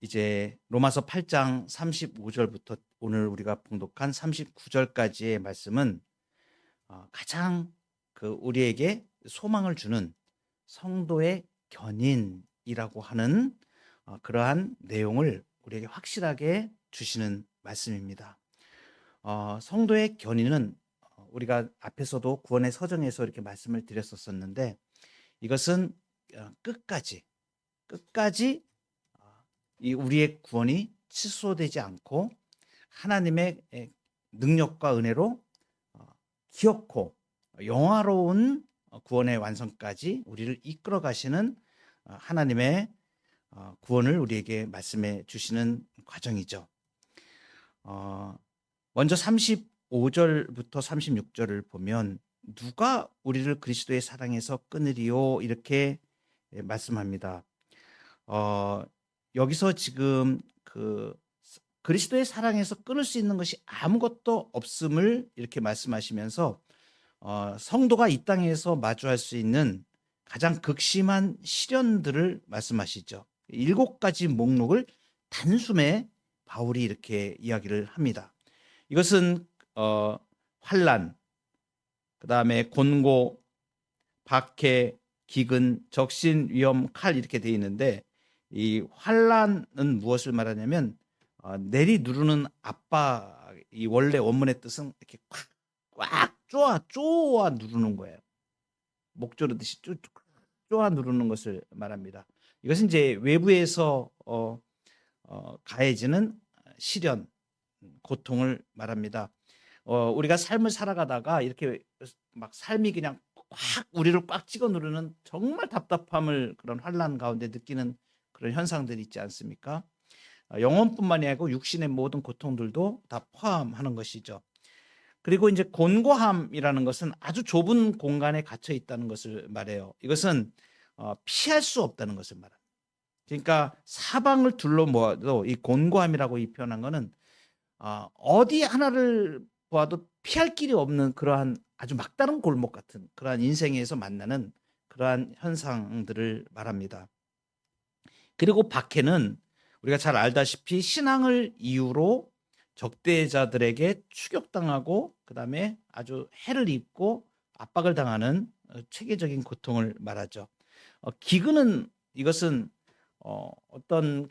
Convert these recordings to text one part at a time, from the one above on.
이제 로마서 8장 35절부터 오늘 우리가 봉독한 39절까지의 말씀은 가장 우리에게 소망을 주는 성도의 견인이라고 하는 그러한 내용을 우리에게 확실하게 주시는 말씀입니다. 성도의 견인은 우리가 앞에서도 구원의 서정에서 이렇게 말씀을 드렸었는데, 이것은 끝까지 이 우리의 구원이 취소되지 않고 하나님의 능력과 은혜로 기업고 영화로운 구원의 완성까지 우리를 이끌어 가시는 하나님의 구원을 우리에게 말씀해 주시는 과정이죠. 먼저 35절부터 36절을 보면 누가 우리를 그리스도의 사랑에서 끊으리요, 이렇게 말씀합니다. 여기서 지금 그리스도의 사랑에서 끊을 수 있는 것이 아무것도 없음을 이렇게 말씀하시면서 성도가 이 땅에서 마주할 수 있는 가장 극심한 시련들을 말씀하시죠. 7가지 목록을 단숨에 바울이 이렇게 이야기를 합니다. 이것은 환난, 그 다음에 곤고, 박해, 기근, 적신, 위험, 칼, 이렇게 되어 있는데, 이 환난은 무엇을 말하냐면 내리 누르는 압박, 이 원래 원문의 뜻은 이렇게 꽉 쪼아 누르는 거예요. 목 조르듯이 쪼아 누르는 것을 말합니다. 이것은 이제 외부에서 가해지는 시련, 고통을 말합니다. 우리가 삶을 살아가다가 이렇게 막 삶이 그냥 꽉 우리를 꽉 찍어 누르는 정말 답답함을 그런 환난 가운데 느끼는 그런 현상들이 있지 않습니까? 영혼뿐만이 아니고 육신의 모든 고통들도 다 포함하는 것이죠. 그리고 이제 곤고함이라는 것은 아주 좁은 공간에 갇혀 있다는 것을 말해요. 이것은 피할 수 없다는 것을 말합니다. 그러니까 사방을 둘러모아도 이 곤고함이라고 이 표현한 것은 어디 하나를 보아도 피할 길이 없는 그러한 아주 막다른 골목 같은 그러한 인생에서 만나는 그러한 현상들을 말합니다. 그리고 박해는 우리가 잘 알다시피 신앙을 이유로 적대자들에게 추격당하고 그다음에 아주 해를 입고 압박을 당하는 체계적인 고통을 말하죠. 기근은 이것은 어떤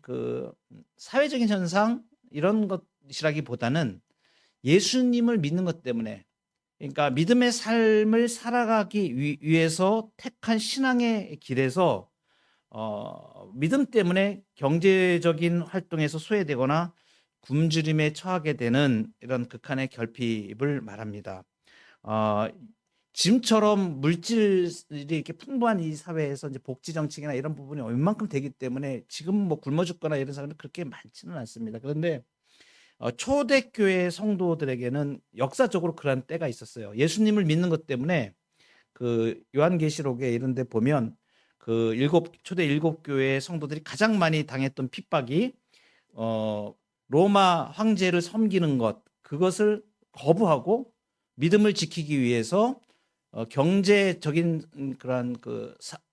사회적인 현상 이런 것이라기보다는 예수님을 믿는 것 때문에, 그러니까 믿음의 삶을 살아가기 위해서 택한 신앙의 길에서 믿음 때문에 경제적인 활동에서 소외되거나 굶주림에 처하게 되는 이런 극한의 결핍을 말합니다. 지금처럼 물질이 이렇게 풍부한 이 사회에서 이제 복지 정책이나 이런 부분이 웬만큼 되기 때문에 지금 뭐 굶어 죽거나 이런 사람이 그렇게 많지는 않습니다. 그런데 초대교회 성도들에게는 역사적으로 그런 때가 있었어요. 예수님을 믿는 것 때문에 요한계시록에 이런 데 보면 초대 7교회 성도들이 가장 많이 당했던 핍박이 로마 황제를 섬기는 것, 그것을 거부하고 믿음을 지키기 위해서 경제적인 그런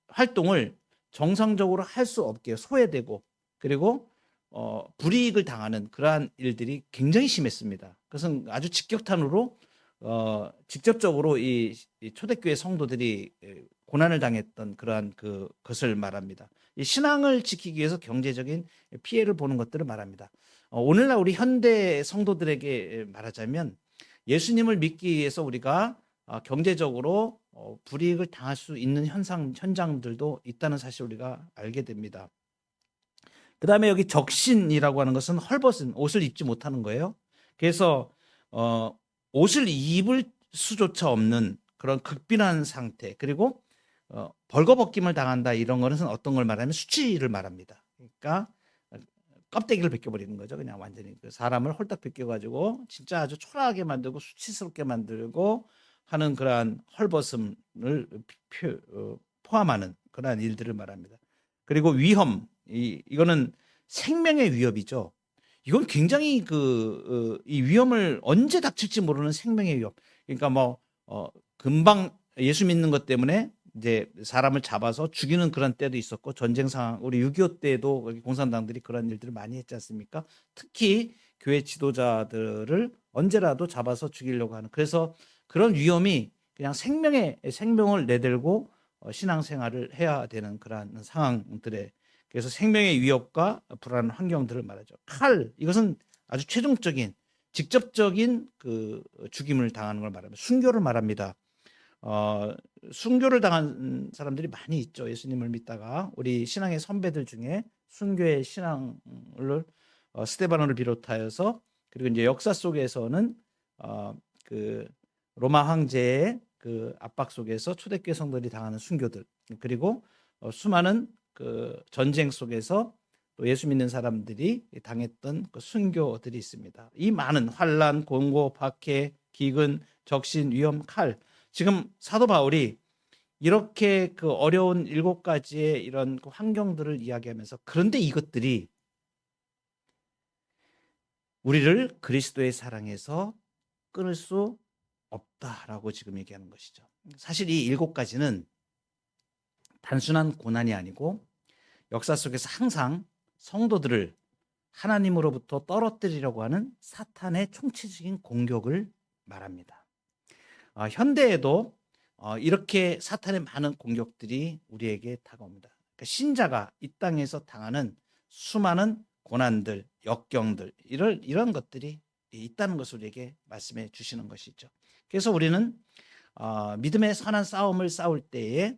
활동을 정상적으로 할 수 없게 소외되고, 그리고 불이익을 당하는 그러한 일들이 굉장히 심했습니다. 그것은 아주 직격탄으로 직접적으로 이 초대교회 성도들이 고난을 당했던 그러한 것을 말합니다. 이 신앙을 지키기 위해서 경제적인 피해를 보는 것들을 말합니다. 오늘날 우리 현대 성도들에게 말하자면 예수님을 믿기 위해서 우리가 경제적으로 불이익을 당할 수 있는 현장들도 있다는 사실 우리가 알게 됩니다. 그 다음에 여기 적신이라고 하는 것은 헐벗은 옷을 입지 못하는 거예요. 그래서 옷을 입을 수조차 없는 그런 극빈한 상태, 그리고 벌거벗김을 당한다, 이런 것은 어떤 걸 말하면 수치를 말합니다. 그러니까 껍데기를 벗겨버리는 거죠. 그냥 완전히 사람을 홀딱 벗겨가지고 진짜 아주 초라하게 만들고 수치스럽게 만들고 하는 그러한 헐벗음을 포함하는 그러한 일들을 말합니다. 그리고 위험, 이거는 생명의 위협이죠. 이건 굉장히 이 위험을 언제 닥칠지 모르는 생명의 위협. 그러니까 금방 예수 믿는 것 때문에 이제 사람을 잡아서 죽이는 그런 때도 있었고, 전쟁 상황, 우리 6.25 때도 공산당들이 그런 일들을 많이 했지 않습니까? 특히 교회 지도자들을 언제라도 잡아서 죽이려고 하는, 그래서 그런 위험이 그냥 생명을 내들고 신앙생활을 해야 되는 그러한 상황들에, 그래서 생명의 위협과 불안한 환경들을 말하죠. 이것은 아주 최종적인 직접적인 그 죽임을 당하는 걸 말합니다. 순교를 말합니다. 순교를 당한 사람들이 많이 있죠. 예수님을 믿다가 우리 신앙의 선배들 중에 순교의 신앙을 스데바노를 비롯하여서, 그리고 이제 역사 속에서는 그 로마 황제의 그 압박 속에서 초대교회 성도들이 당하는 순교들, 그리고 수많은 그 전쟁 속에서 또 예수 믿는 사람들이 당했던 그 순교들이 있습니다. 이 많은 환난, 공고, 박해, 기근, 적신, 위험, 칼. 지금 사도 바울이 이렇게 그 어려운 7가지의 이런 그 환경들을 이야기하면서, 그런데 이것들이 우리를 그리스도의 사랑에서 끊을 수 없다라고 지금 얘기하는 것이죠. 사실 이 7가지는 단순한 고난이 아니고 역사 속에서 항상 성도들을 하나님으로부터 떨어뜨리려고 하는 사탄의 총체적인 공격을 말합니다. 현대에도 이렇게 사탄의 많은 공격들이 우리에게 다가옵니다. 그러니까 신자가 이 땅에서 당하는 수많은 고난들, 역경들, 이런 것들이 있다는 것을 우리에게 말씀해 주시는 것이죠. 그래서 우리는 믿음의 선한 싸움을 싸울 때에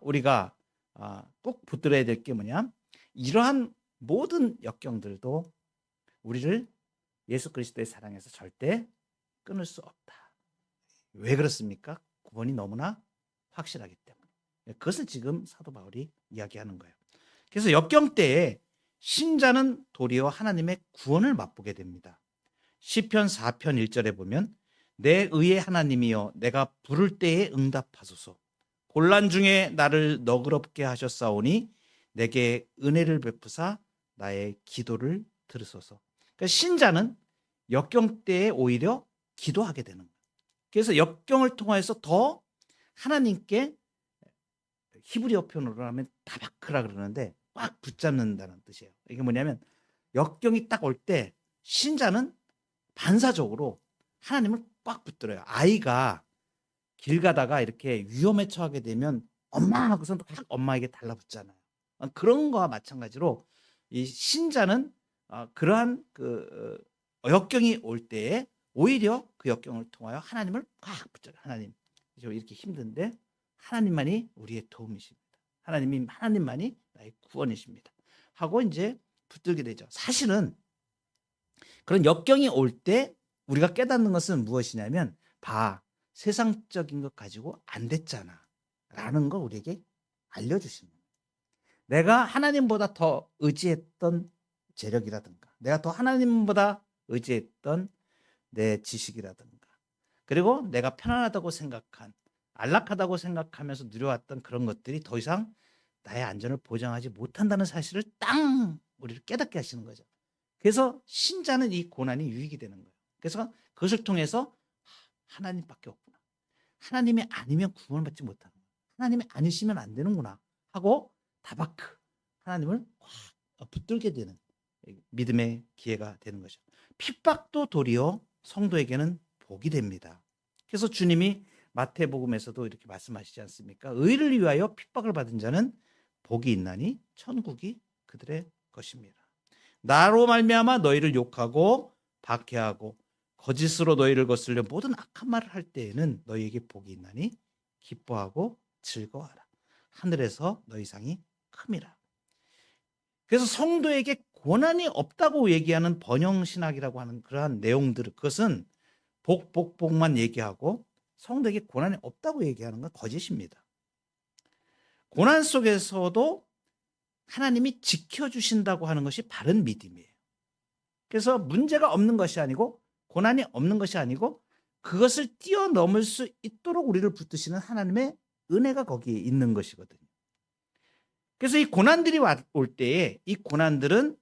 우리가 꼭 붙들어야 될 게 뭐냐? 이러한 모든 역경들도 우리를 예수 그리스도의 사랑에서 절대 끊을 수 없다. 왜 그렇습니까? 구원이 너무나 확실하기 때문에. 그것을 지금 사도 바울이 이야기하는 거예요. 그래서 역경 때에 신자는 도리어 하나님의 구원을 맛보게 됩니다. 시편 4편 1절에 보면 내 의의 하나님이여 내가 부를 때에 응답하소서. 곤란 중에 나를 너그럽게 하셨사오니 내게 은혜를 베푸사 나의 기도를 들으소서. 그러니까 신자는 역경 때에 오히려 기도하게 되는 거예요. 그래서 역경을 통해서 더 하나님께, 히브리어 표현으로 하면 다바크라 그러는데 꽉 붙잡는다는 뜻이에요. 이게 뭐냐면 역경이 딱 올 때 신자는 반사적으로 하나님을 꽉 붙들어요. 아이가 길 가다가 이렇게 위험에 처하게 되면 엄마 하고서 확 엄마에게 달라붙잖아요. 그런 거와 마찬가지로 이 신자는 그러한 그 역경이 올 때에 오히려 그 역경을 통하여 하나님을 꽉 붙잡아요. 하나님, 이렇게 힘든데 하나님만이 우리의 도움이십니다. 하나님만이 나의 구원이십니다. 하고 이제 붙들게 되죠. 사실은 그런 역경이 올 때 우리가 깨닫는 것은 무엇이냐면, 세상적인 것 가지고 안 됐잖아 라는 걸 우리에게 알려주시는 거예요. 내가 하나님보다 더 의지했던 재력이라든가, 내가 더 하나님보다 의지했던 내 지식이라든가, 그리고 내가 편안하다고 생각한, 안락하다고 생각하면서 누려왔던 그런 것들이 더 이상 나의 안전을 보장하지 못한다는 사실을 우리를 깨닫게 하시는 거죠. 그래서 신자는 이 고난이 유익이 되는 거예요. 그래서 그것을 통해서 하나님밖에 없구나, 하나님이 아니면 구원을 받지 못하는 거야, 하나님이 아니시면 안 되는구나 하고 다바크, 하나님을 확 붙들게 되는 믿음의 기회가 되는 거죠. 핍박도 도리어 성도에게는 복이 됩니다. 그래서 주님이 마태복음에서도 이렇게 말씀하시지 않습니까? 의를 위하여 핍박을 받은 자는 복이 있나니 천국이 그들의 것입니다. 나로 말미암아 너희를 욕하고 박해하고 거짓으로 너희를 거슬려 모든 악한 말을 할 때에는 너희에게 복이 있나니 기뻐하고 즐거워하라. 하늘에서 너희 상이 큼이라. 그래서 성도에게 고난이 없다고 얘기하는 번영신학이라고 하는 그러한 내용들, 그것은 복만 얘기하고 성도에게 고난이 없다고 얘기하는 건 거짓입니다. 고난 속에서도 하나님이 지켜주신다고 하는 것이 바른 믿음이에요. 그래서 문제가 없는 것이 아니고, 고난이 없는 것이 아니고, 그것을 뛰어넘을 수 있도록 우리를 붙드시는 하나님의 은혜가 거기에 있는 것이거든요. 그래서 이 고난들이 올 때에 이 고난들은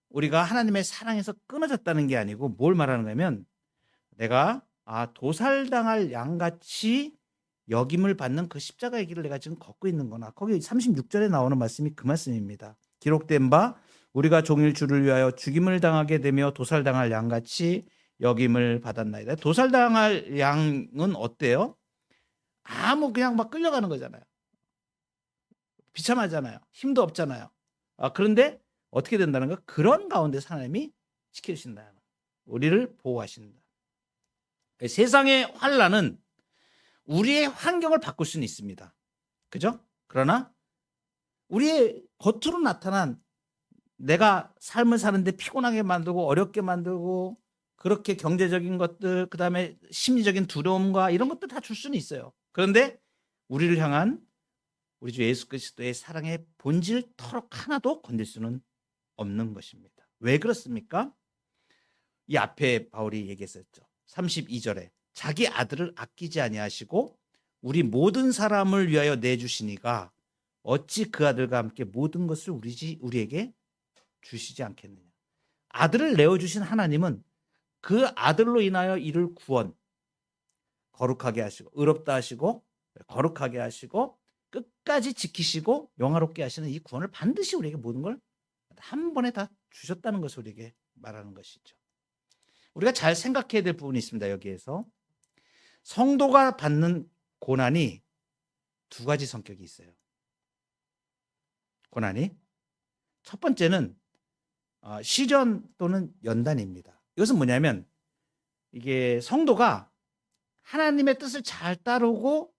우리가 하나님의 사랑에서 끊어졌다는 게 아니고 뭘 말하는 거냐면, 내가 도살당할 양같이 여김을 받는 그 십자가의 길을 내가 지금 걷고 있는 거나. 거기 36절에 나오는 말씀이 그 말씀입니다. 기록된 바 우리가 종일 주를 위하여 죽임을 당하게 되며 도살당할 양같이 여김을 받았나이다. 도살당할 양은 어때요? 그냥 막 끌려가는 거잖아요. 비참하잖아요. 힘도 없잖아요. 그런데 어떻게 된다는 거? 그런 가운데 하나님이 지켜주신다. 우리를 보호하신다. 세상의 환난은 우리의 환경을 바꿀 수는 있습니다. 그죠? 그러나 우리의 겉으로 나타난 내가 삶을 사는데 피곤하게 만들고 어렵게 만들고 그렇게 경제적인 것들, 그다음에 심리적인 두려움과 이런 것들 다 줄 수는 있어요. 그런데 우리를 향한 우리 주 예수 그리스도의 사랑의 본질 터럭 하나도 건들 수는 없는 것입니다. 왜 그렇습니까? 이 앞에 바울이 얘기했었죠. 32절에 자기 아들을 아끼지 아니하시고 우리 모든 사람을 위하여 내주시니가 어찌 그 아들과 함께 모든 것을 우리에게 주시지 않겠느냐. 아들을 내어주신 하나님은 그 아들로 인하여 이를 구원, 거룩하게 하시고 의롭다 하시고 거룩하게 하시고 끝까지 지키시고 영화롭게 하시는 이 구원을 반드시 우리에게 모든 걸 한 번에 다 주셨다는 것을 우리에게 말하는 것이죠. 우리가 잘 생각해야 될 부분이 있습니다. 여기에서 성도가 받는 고난이 두 가지 성격이 있어요. 고난이 첫 번째는 시련 또는 연단입니다. 이것은 뭐냐면 이게 성도가 하나님의 뜻을 잘 따르고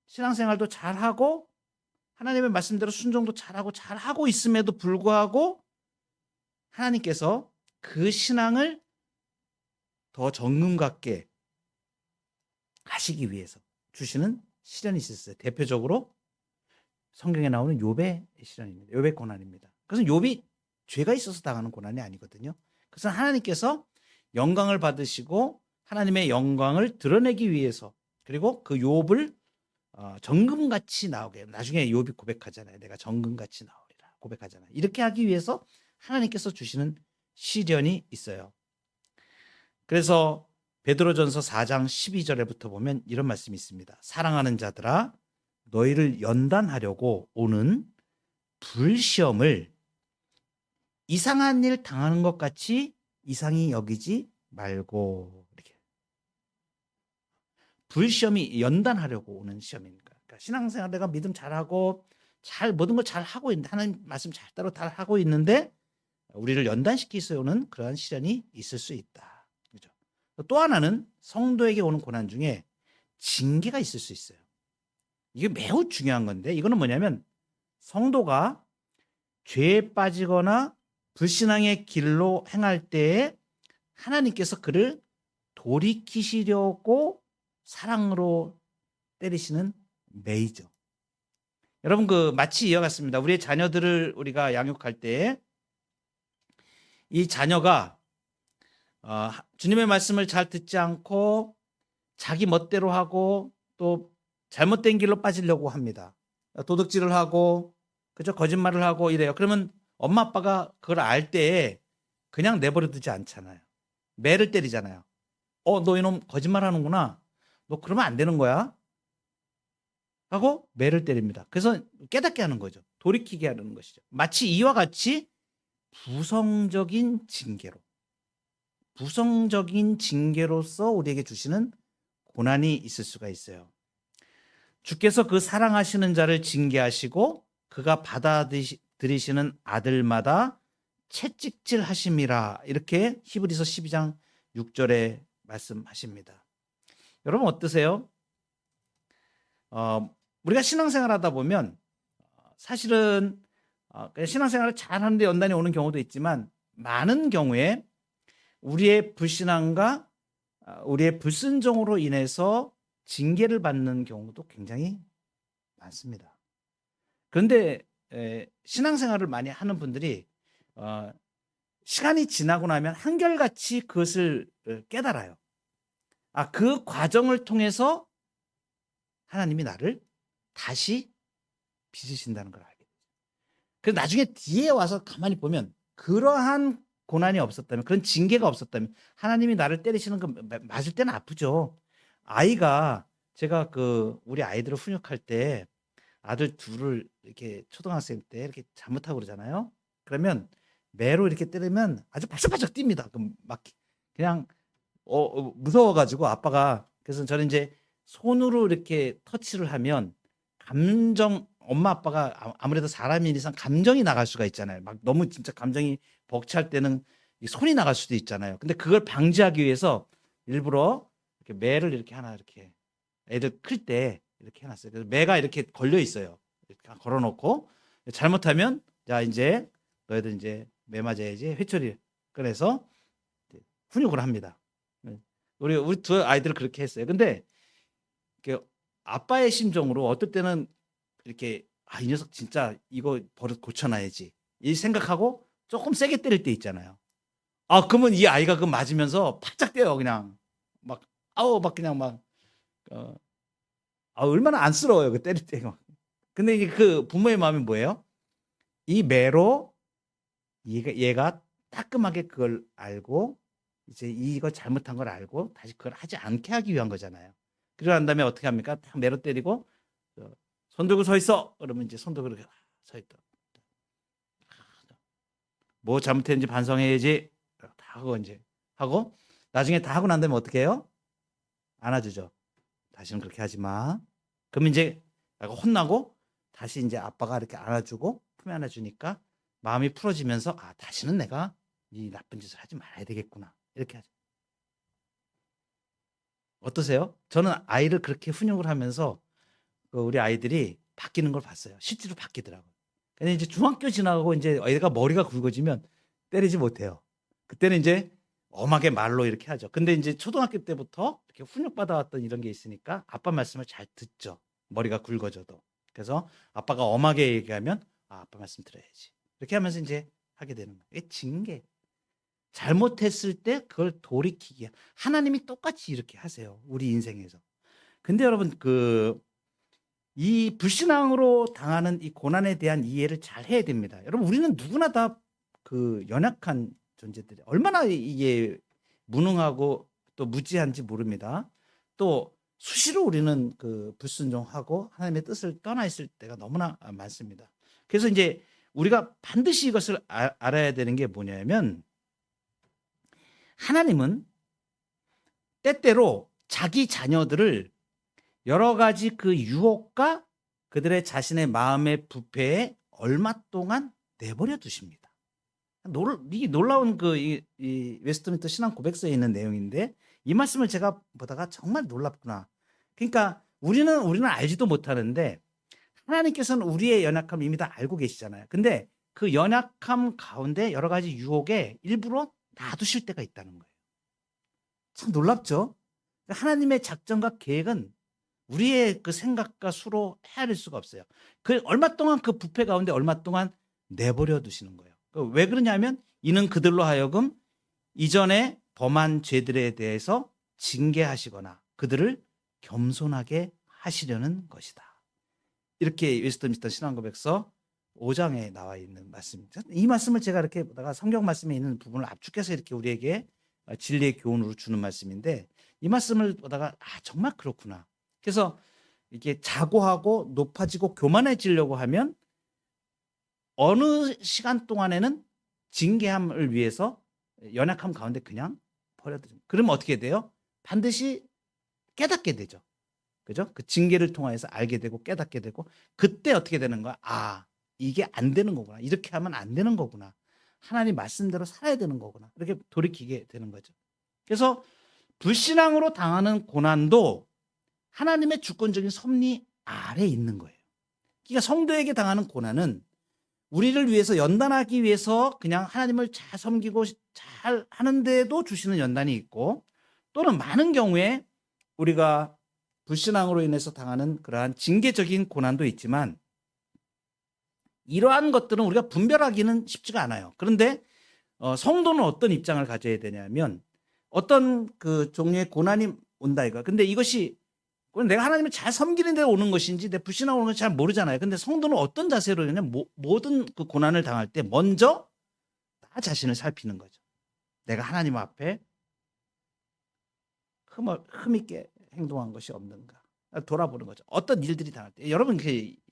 신앙생활도 잘하고 하나님의 말씀대로 순종도 잘하고 있음에도 불구하고 하나님께서 그 신앙을 더 정금 같게 하시기 위해서 주시는 시련이 있었어요. 대표적으로 성경에 나오는 욥의 시련입니다. 욥의 고난입니다. 그것은 욥이 죄가 있어서 당하는 고난이 아니거든요. 그것은 하나님께서 영광을 받으시고 하나님의 영광을 드러내기 위해서, 그리고 그 욥을 정금같이 나오게, 나중에 욥이 고백하잖아요. 내가 정금같이 나오리라 고백하잖아요. 이렇게 하기 위해서 하나님께서 주시는 시련이 있어요. 그래서 베드로전서 4장 12절에부터 보면 이런 말씀이 있습니다. 사랑하는 자들아 너희를 연단하려고 오는 불시험을 이상한 일 당하는 것 같이 이상히 여기지 말고. 이렇게 불시험이 연단하려고 오는 시험이니까. 그러니까 신앙생활 내가 믿음 잘하고 모든 걸 잘하고 있는데, 하나님 말씀 잘 따로 다 하고 있는데 우리를 연단시키서 오는 그러한 시련이 있을 수 있다. 그렇죠? 또 하나는 성도에게 오는 고난 중에 징계가 있을 수 있어요. 이게 매우 중요한 건데, 이거는 뭐냐면 성도가 죄에 빠지거나 불신앙의 길로 행할 때에 하나님께서 그를 돌이키시려고 사랑으로 때리시는 매이죠. 여러분, 마치 이와 같습니다. 우리의 자녀들을 우리가 양육할 때 이 자녀가 주님의 말씀을 잘 듣지 않고 자기 멋대로 하고 또 잘못된 길로 빠지려고 합니다. 도둑질을 하고, 그죠? 거짓말을 하고 이래요. 그러면 엄마 아빠가 그걸 알 때에 그냥 내버려 두지 않잖아요. 매를 때리잖아요. 너 이놈 거짓말 하는구나. 너 그러면 안 되는 거야. 하고 매를 때립니다. 그래서 깨닫게 하는 거죠. 돌이키게 하는 것이죠. 마치 이와 같이 부성적인 징계로서 우리에게 주시는 고난이 있을 수가 있어요. 주께서 그 사랑하시는 자를 징계하시고 그가 받아들이시는 아들마다 채찍질 하심이라, 이렇게 히브리서 12장 6절에 말씀하십니다. 여러분 어떠세요? 우리가 신앙생활 하다 보면 사실은 신앙생활을 잘하는데 연단이 오는 경우도 있지만, 많은 경우에 우리의 불신앙과 우리의 불순종으로 인해서 징계를 받는 경우도 굉장히 많습니다. 그런데 신앙생활을 많이 하는 분들이 시간이 지나고 나면 한결같이 그것을 깨달아요. 그 과정을 통해서 하나님이 나를 다시 빚으신다는 걸 알게 돼요. 그래서 나중에 뒤에 와서 가만히 보면 그러한 고난이 없었다면, 그런 징계가 없었다면, 하나님이 나를 때리시는 거 맞을 때는 아프죠. 아이가 제가 우리 아이들을 훈육할 때 아들 둘을 이렇게 초등학생 때 이렇게 잘못하고 그러잖아요. 그러면 매로 이렇게 때리면 아주 바짝바짝 뜁니다. 그럼 막 그냥 무서워가지고 아빠가 그래서 저는 이제 손으로 이렇게 터치를 하면 엄마 아빠가 아무래도 사람인 이상 감정이 나갈 수가 있잖아요. 막 너무 진짜 감정이 벅찰 때는 이 손이 나갈 수도 있잖아요. 근데 그걸 방지하기 위해서 일부러 이렇게 매를 이렇게 하나 이렇게 애들 클 때 이렇게 해놨어요. 그래서 매가 이렇게 걸려 있어요. 이렇게 걸어놓고 잘못하면 자 이제 너희들 이제 매 맞아야지 회초리 꺼내서 훈육을 합니다. 우리 두 아이들을 그렇게 했어요. 근데 아빠의 심정으로 어떨 때는 이렇게 이 녀석 진짜 이거 버릇 고쳐놔야지 이 생각하고 조금 세게 때릴 때 있잖아요. 그러면 이 아이가 그 맞으면서 팔짝 뛰어요. 그냥 막 막 그냥 막 얼마나 안쓰러워요. 그 때릴 때. 근데 이게 그 부모의 마음이 뭐예요? 이 매로 얘가 따끔하게 그걸 알고 이제 이거 잘못한 걸 알고 다시 그걸 하지 않게 하기 위한 거잖아요. 그러고 난 다음에 어떻게 합니까? 딱 매로 때리고 손 들고 서 있어. 그러면 이제 손 들고 이렇게 서 있다. 뭐 잘못했는지 반성해야지. 다 하고 이제 하고 나중에 다 하고 난 다음에 어떻게 해요? 안아주죠. 다시는 그렇게 하지 마. 그럼 이제 혼나고 다시 이제 아빠가 이렇게 안아주고 품에 안아주니까 마음이 풀어지면서 다시는 내가 이 나쁜 짓을 하지 말아야 되겠구나. 이렇게 하죠. 어떠세요? 저는 아이를 그렇게 훈육을 하면서 우리 아이들이 바뀌는 걸 봤어요. 실제로 바뀌더라고요. 근데 이제 중학교 지나가고 이제 애가 머리가 굵어지면 때리지 못해요. 그때는 이제 엄하게 말로 이렇게 하죠. 근데 이제 초등학교 때부터 이렇게 훈육받아왔던 이런 게 있으니까 아빠 말씀을 잘 듣죠. 머리가 굵어져도. 그래서 아빠가 엄하게 얘기하면 아빠 말씀 들어야지. 이렇게 하면서 이제 하게 되는 거예요. 이게 징계. 잘못했을 때 그걸 돌이키기. 하나님이 똑같이 이렇게 하세요. 우리 인생에서. 근데 여러분 이 불신앙으로 당하는 이 고난에 대한 이해를 잘 해야 됩니다. 여러분 우리는 누구나 다 연약한 존재들이 얼마나 이게 무능하고 또 무지한지 모릅니다. 또 수시로 우리는 불순종하고 하나님의 뜻을 떠나 있을 때가 너무나 많습니다. 그래서 이제 우리가 반드시 이것을 알아야 되는 게 뭐냐면 하나님은 때때로 자기 자녀들을 여러 가지 유혹과 그들의 자신의 마음의 부패에 얼마 동안 내버려 두십니다. 이게 놀라운 이 웨스트민스터 신앙 고백서에 있는 내용인데 이 말씀을 제가 보다가 정말 놀랍구나. 그러니까 우리는 알지도 못하는데 하나님께서는 우리의 연약함을 이미 다 알고 계시잖아요. 근데 그 연약함 가운데 여러 가지 유혹에 일부러 놔두실 때가 있다는 거예요. 참 놀랍죠? 하나님의 작전과 계획은 우리의 생각과 수로 헤아릴 수가 없어요. 얼마 동안 부패 가운데 얼마 동안 내버려 두시는 거예요. 왜 그러냐면 이는 그들로 하여금 이전에 범한 죄들에 대해서 징계하시거나 그들을 겸손하게 하시려는 것이다. 이렇게 웨스트민스터 신앙고백서 5장에 나와 있는 말씀입니다. 이 말씀을 제가 이렇게 보다가 성경 말씀에 있는 부분을 압축해서 이렇게 우리에게 진리의 교훈으로 주는 말씀인데 이 말씀을 보다가 정말 그렇구나. 그래서 이게 자고하고 높아지고 교만해지려고 하면 어느 시간 동안에는 징계함을 위해서 연약함 가운데 그냥 버려두죠. 그러면 어떻게 돼요? 반드시 깨닫게 되죠. 그죠? 그 징계를 통해서 알게 되고 깨닫게 되고 그때 어떻게 되는 거야? 이게 안 되는 거구나. 이렇게 하면 안 되는 거구나. 하나님 말씀대로 살아야 되는 거구나. 이렇게 돌이키게 되는 거죠. 그래서 불신앙으로 당하는 고난도 하나님의 주권적인 섭리 아래에 있는 거예요. 그러니까 성도에게 당하는 고난은 우리를 위해서 연단하기 위해서 그냥 하나님을 잘 섬기고 잘 하는데도 주시는 연단이 있고 또는 많은 경우에 우리가 불신앙으로 인해서 당하는 그러한 징계적인 고난도 있지만 이러한 것들은 우리가 분별하기는 쉽지가 않아요. 그런데 성도는 어떤 입장을 가져야 되냐면 어떤 종류의 고난이 온다 이거. 근데 이것이 내가 하나님을 잘 섬기는 데 오는 것인지 내 불신앙으로 오는 것인지 잘 모르잖아요. 근데 성도는 어떤 자세로 그냥 모든 고난을 당할 때 먼저 나 자신을 살피는 거죠. 내가 하나님 앞에 흠있게 행동한 것이 없는가. 돌아보는 거죠. 어떤 일들이 당할 때. 여러분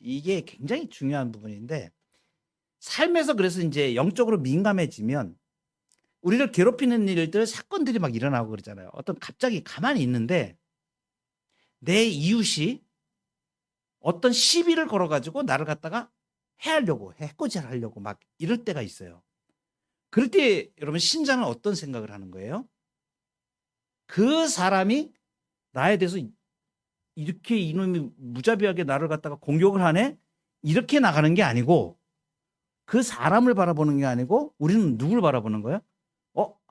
이게 굉장히 중요한 부분인데 삶에서 그래서 인제 영적으로 민감해지면 우리를 괴롭히는 일들 사건들이 막 일어나고 그러잖아요. 어떤 갑자기 가만히 있는데 내 이웃이 어떤 시비를 걸어 가지고 나를 갖다가 해하려고 해코지하려고 막 이럴 때가 있어요. 그럴 때 여러분 신자는 어떤 생각을 하는 거예요? 그 사람이 나에 대해서 '이렇게 이놈이 무자비하게 나를 갖다가 공격을 하네?' 이렇게 나가는 게 아니고 그 사람을 바라보는 게 아니고 우리는 누굴 바라보는 거예요?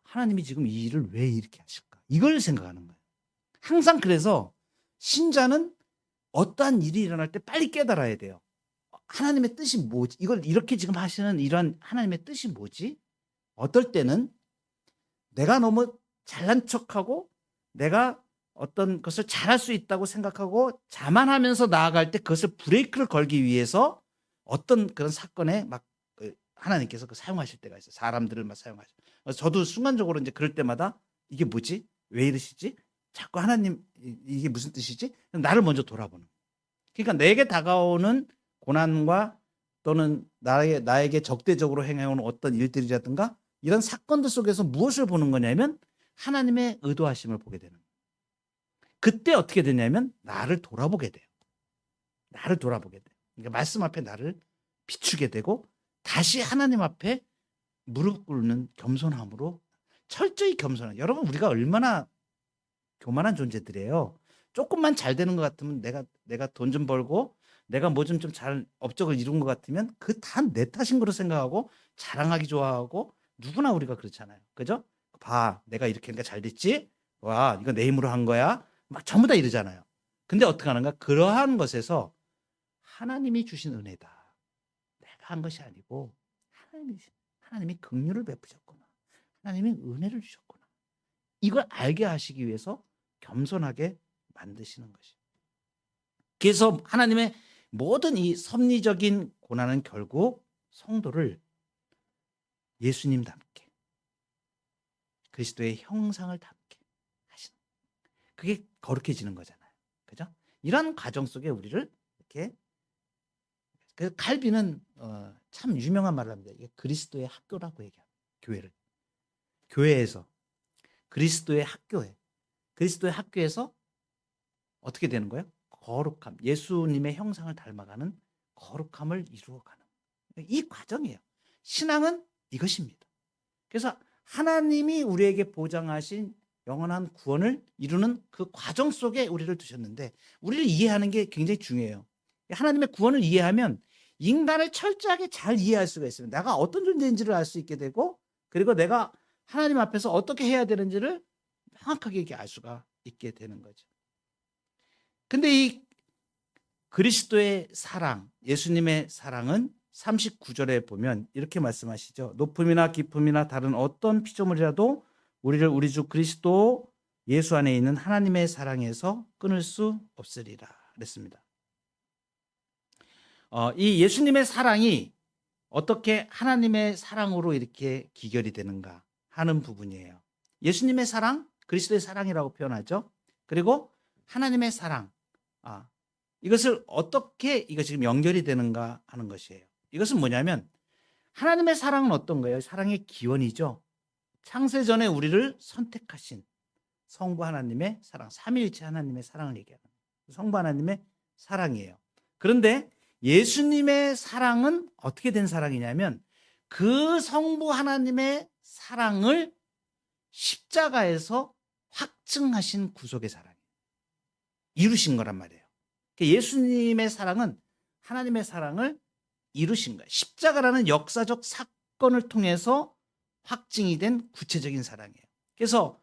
'하나님이 지금 이 일을 왜 이렇게 하실까?' 이걸 생각하는 거예요. 항상 그래서 신자는 어떠한 일이 일어날 때 빨리 깨달아야 돼요. '하나님의 뜻이 뭐지? 이걸 이렇게 지금 하시는 이런 하나님의 뜻이 뭐지?' 어떨 때는 내가 너무 잘난 척하고 내가 어떤 것을 잘할 수 있다고 생각하고 자만하면서 나아갈 때 그것을 브레이크를 걸기 위해서 어떤 그런 사건에 막 하나님께서 사용하실 때가 있어요. 사람들을 막 사용하셔. 저도 순간적으로 이제 그럴 때마다 '이게 뭐지? 왜 이러시지? 자꾸 하나님 이게 무슨 뜻이지?' 나를 먼저 돌아보는. 그러니까 내게 다가오는 고난과 또는 나에게 적대적으로 행해오는 어떤 일들이라든가 이런 사건들 속에서 무엇을 보는 거냐면 하나님의 의도하심을 보게 되는 거예요. 그때 어떻게 되냐면 나를 돌아보게 돼요. 나를 돌아보게 돼요. 그러니까 말씀 앞에 나를 비추게 되고 다시 하나님 앞에 무릎 꿇는 겸손함으로 철저히 겸손한. 여러분 우리가 얼마나 교만한 존재들이에요. 조금만 잘 되는 것 같으면 내가 돈 좀 벌고 내가 뭐 좀 잘 업적을 이룬 것 같으면 그 다 내 탓인 거로 생각하고 자랑하기 좋아하고 누구나 우리가 그렇잖아요. 그죠? "봐. 내가 이렇게 하니까 잘 됐지? 와 이거 내 힘으로 한 거야." 막 전부 다 이러잖아요. 근데 어떻게 하는가? 그러한 것에서 '하나님이 주신 은혜다. 내가 한 것이 아니고 하나님이 긍휼을 베푸셨구나. 하나님이 은혜를 주셨구나.' 이걸 알게 하시기 위해서 겸손하게 만드시는 것이에요. 그래서 하나님의 모든 이 섭리적인 고난은 결국 성도를 예수님 닮게 그리스도의 형상을 닮게 하시는 거예요. 그게 거룩해지는 거잖아요. 그죠? 이런 과정 속에 우리를 이렇게 그 칼빈은 참 유명한 말을 합니다. 이게 그리스도의 학교라고 얘기합니다. 교회를. 교회에서 그리스도의 학교에서 어떻게 되는 거예요? 거룩함, 예수님의 형상을 닮아가는 거룩함을 이루어가는 이 과정이에요. 신앙은 이것입니다. 그래서 하나님이 우리에게 보장하신 영원한 구원을 이루는 그 과정 속에 우리를 두셨는데 우리를 이해하는 게 굉장히 중요해요. 하나님의 구원을 이해하면 인간을 철저하게 잘 이해할 수가 있습니다. 내가 어떤 존재인지를 알 수 있게 되고 그리고 내가 하나님 앞에서 어떻게 해야 되는지를 명확하게 이렇게 알 수가 있게 되는 거죠. 근데 이 그리스도의 사랑, 예수님의 사랑은 39절에 보면 이렇게 말씀하시죠. 높음이나 깊음이나 다른 어떤 피조물이라도 우리를 우리 주 그리스도 예수 안에 있는 하나님의 사랑에서 끊을 수 없으리라 그랬습니다. 이 예수님의 사랑이 어떻게 하나님의 사랑으로 이렇게 기결이 되는가 하는 부분이에요. 예수님의 사랑, 그리스도의 사랑이라고 표현하죠. 그리고 하나님의 사랑, 이것을 어떻게 이거 지금 연결이 되는가 하는 것이에요. 이것은 뭐냐면 하나님의 사랑은 어떤 거예요? 사랑의 기원이죠. 창세전에 우리를 선택하신 성부 하나님의 사랑, 삼위일체 하나님의 사랑을 얘기하는 성부 하나님의 사랑이에요. 그런데 예수님의 사랑은 어떻게 된 사랑이냐면 그 성부 하나님의 사랑을 십자가에서 확증하신 구속의 사랑이에요. 이루신 거란 말이에요. 예수님의 사랑은 하나님의 사랑을 이루신 거예요. 십자가라는 역사적 사건을 통해서 확증이 된 구체적인 사랑이에요. 그래서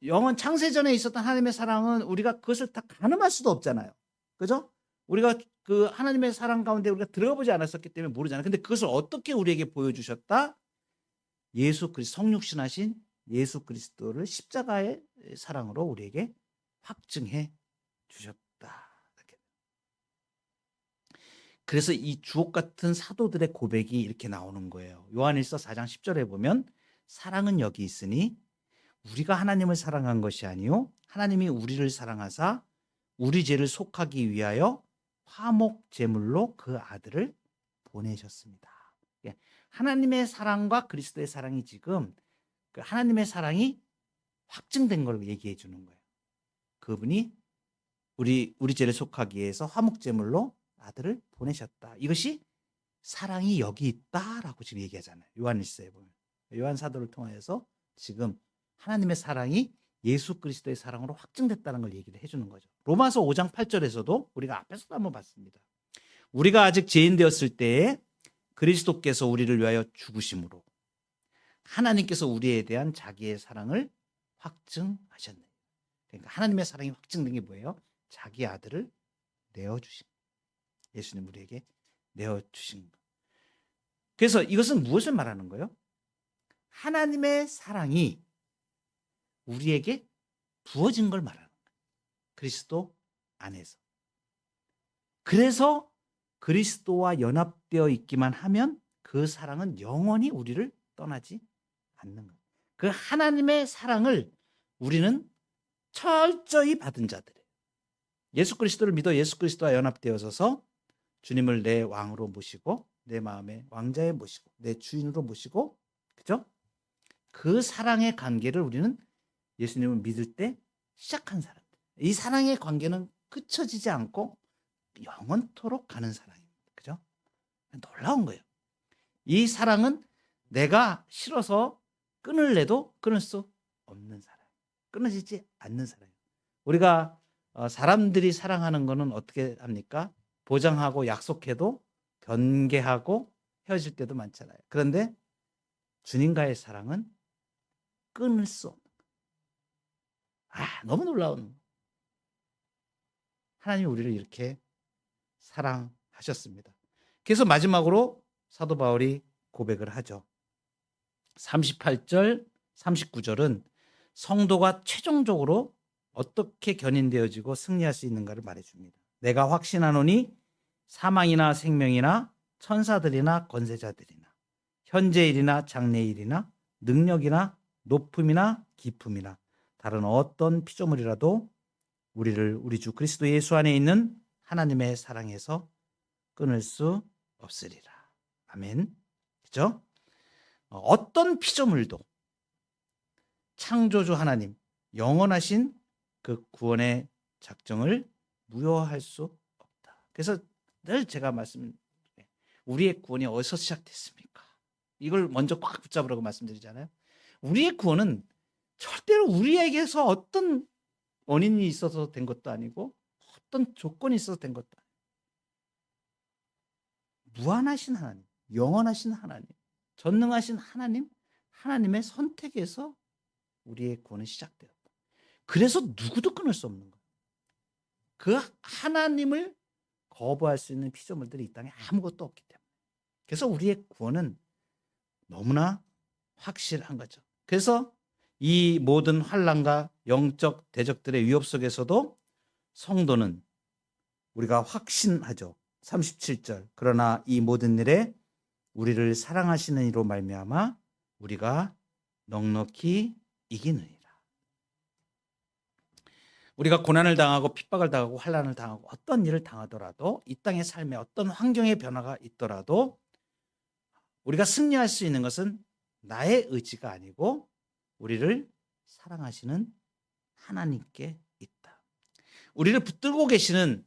영원 창세전에 있었던 하나님의 사랑은 우리가 그것을 다 가늠할 수도 없잖아요. 그죠? 우리가 그 하나님의 사랑 가운데 우리가 들어보지 않았었기 때문에 모르잖아요. 근데 그것을 어떻게 우리에게 보여주셨다? 예수 그리스도 성육신하신 예수 그리스도를 십자가의 사랑으로 우리에게 확증해 주셨다. 이렇게. 그래서 이 주옥 같은 사도들의 고백이 이렇게 나오는 거예요. 요한일서 4장 10절에 보면 사랑은 여기 있으니 우리가 하나님을 사랑한 것이 아니요 하나님이 우리를 사랑하사 우리 죄를 속하기 위하여 화목 제물로 그 아들을 보내셨습니다. 예, 하나님의 사랑과 그리스도의 사랑이 지금 그 하나님의 사랑이 확증된 걸 얘기해 주는 거예요. 그분이 우리 죄를 속하기 위해서 화목 제물로 아들을 보내셨다. 이것이 사랑이 여기 있다라고 지금 얘기하잖아요. 요한일서에 보면 요한 사도를 통하여서 지금 하나님의 사랑이 예수 그리스도의 사랑으로 확증됐다는 걸 얘기를 해주는 거죠. 로마서 5장 8절에서도 우리가 앞에서도 한번 봤습니다. 우리가 아직 죄인 되었을 때에 그리스도께서 우리를 위하여 죽으심으로 하나님께서 우리에 대한 자기의 사랑을 확증하셨네요. 그러니까 하나님의 사랑이 확증된 게 뭐예요? 자기 아들을 내어주신 거예요. 예수님 우리에게 내어주신 거. 그래서 이것은 무엇을 말하는 거예요? 하나님의 사랑이 우리에게 부어진 걸 말하는 거예요. 그리스도 안에서. 그래서 그리스도와 연합되어 있기만 하면 그 사랑은 영원히 우리를 떠나지 않는 거예요. 그 하나님의 사랑을 우리는 철저히 받은 자들이에요. 예수 그리스도를 믿어 예수 그리스도와 연합되어서 주님을 내 왕으로 모시고 내 마음의 왕자에 모시고 내 주인으로 모시고, 그죠? 그 사랑의 관계를 우리는 예수님을 믿을 때 시작한 사람들. 이 사랑의 관계는 끝쳐지지 않고 영원토록 가는 사랑입니다. 그죠? 놀라운 거예요. 이 사랑은 내가 싫어서 끊을래도 끊을 수 없는 사랑. 끊어지지 않는 사랑이에요. 우리가 사람들이 사랑하는 거는 어떻게 합니까? 보장하고 약속해도 변개하고 헤어질 때도 많잖아요. 그런데 주님과의 사랑은 끊을 수 없는 거예요. 너무 놀라운. 하나님이 우리를 이렇게 사랑하셨습니다. 그래서 마지막으로 사도 바울이 고백을 하죠. 38절, 39절은 성도가 최종적으로 어떻게 견인되어지고 승리할 수 있는가를 말해줍니다. 내가 확신하노니 사망이나 생명이나 천사들이나 권세자들이나 현재일이나 장래일이나 능력이나 높음이나 깊음이나 다른 어떤 피조물이라도 우리를 우리 주 그리스도 예수 안에 있는 하나님의 사랑에서 끊을 수 없으리라. 아멘. 그렇죠? 어떤 피조물도 창조주 하나님, 영원하신 그 구원의 작정을 무효할 수 없다. 그래서 늘 제가 우리의 구원이 어디서 시작됐습니까? 이걸 먼저 꽉 붙잡으라고 말씀드리잖아요. 우리의 구원은 절대로 우리에게서 어떤 원인이 있어서 된 것도 아니고 어떤 조건이 있어서 된 것도 아니고 무한하신 하나님, 영원하신 하나님, 전능하신 하나님, 하나님의 선택에서 우리의 구원은 시작되었다. 그래서 누구도 끊을 수 없는 거예요. 그 하나님을 거부할 수 있는 피조물들이 이 땅에 아무것도 없기 때문에. 그래서 우리의 구원은 너무나 확실한 거죠. 그래서 이 모든 환난과 영적 대적들의 위협 속에서도 성도는 우리가 확신하죠. 37절. 그러나 이 모든 일에 우리를 사랑하시는 이로 말미암아 우리가 넉넉히 이기느니라. 우리가 고난을 당하고 핍박을 당하고 환난을 당하고 어떤 일을 당하더라도 이 땅의 삶에 어떤 환경의 변화가 있더라도 우리가 승리할 수 있는 것은 나의 의지가 아니고 우리를 사랑하시는 하나님께 있다. 우리를 붙들고 계시는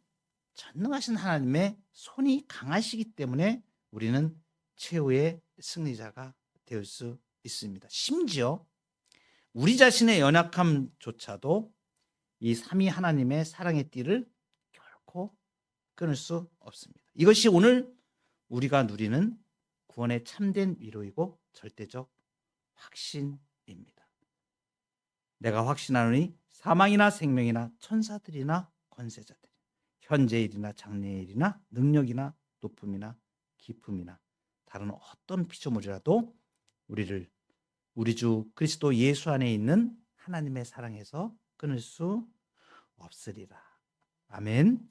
전능하신 하나님의 손이 강하시기 때문에 우리는 최후의 승리자가 될 수 있습니다. 심지어 우리 자신의 연약함조차도 이 삼위 하나님의 사랑의 띠를 결코 끊을 수 없습니다. 이것이 오늘 우리가 누리는 구원의 참된 위로이고 절대적 확신입니다. 내가 확신하노니 사망이나 생명이나 천사들이나 권세자들, 현재일이나 장래일이나 능력이나 높음이나 깊음이나 다른 어떤 피조물이라도 우리를 우리 주 그리스도 예수 안에 있는 하나님의 사랑에서 끊을 수 없으리라. 아멘.